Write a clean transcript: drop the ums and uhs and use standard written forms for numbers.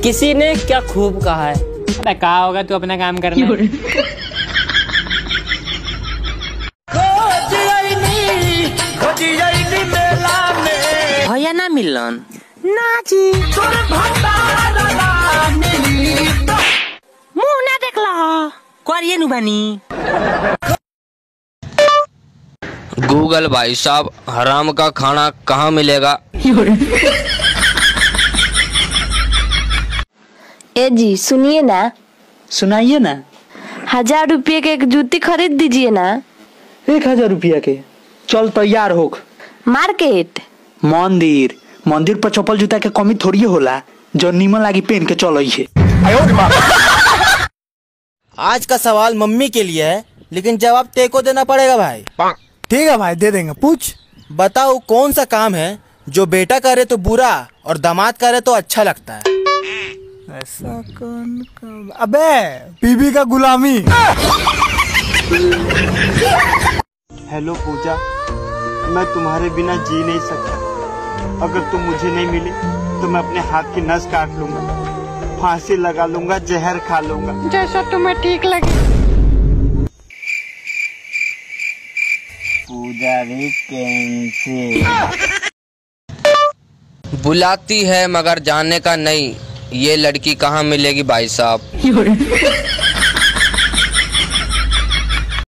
किसी ने क्या खूब कहा है। अरे कहा होगा, तू अपना काम करना। भैया ना मिलन ना जी, मुँह ना देख लो करिए नु बानी। गूगल भाई साहब, हराम का खाना कहाँ मिलेगा? ए जी सुनिए ना। सुनाइए ना। 1000 रुपये के एक जूती खरीद दीजिए ना। 1000 रुपया के? चल तैयार होक। मार्केट मंदिर मंदिर पर चप्पल जूता के कमी थोड़ी होला, जो नीमन लागी पहन के चलो। आज का सवाल मम्मी के लिए है, लेकिन जवाब ते को देना पड़ेगा भाई। ठीक है भाई, दे देंगे। पूछ। बताओ कौन सा काम है जो बेटा करे तो बुरा और दामाद करे तो अच्छा लगता है? ऐसा कौन काम? अबे बीबी का गुलामी। हेलो पूजा, मैं तुम्हारे बिना जी नहीं सकता। अगर तुम मुझे नहीं मिले तो मैं अपने हाथ की नस काट लूंगा, फांसी लगा लूंगा, जहर खा लूंगा, जैसा तुम्हें ठीक लगे। पूजा भी कैंसिल। बुलाती है मगर जाने का नहीं, ये लड़की कहाँ मिलेगी भाई साहब?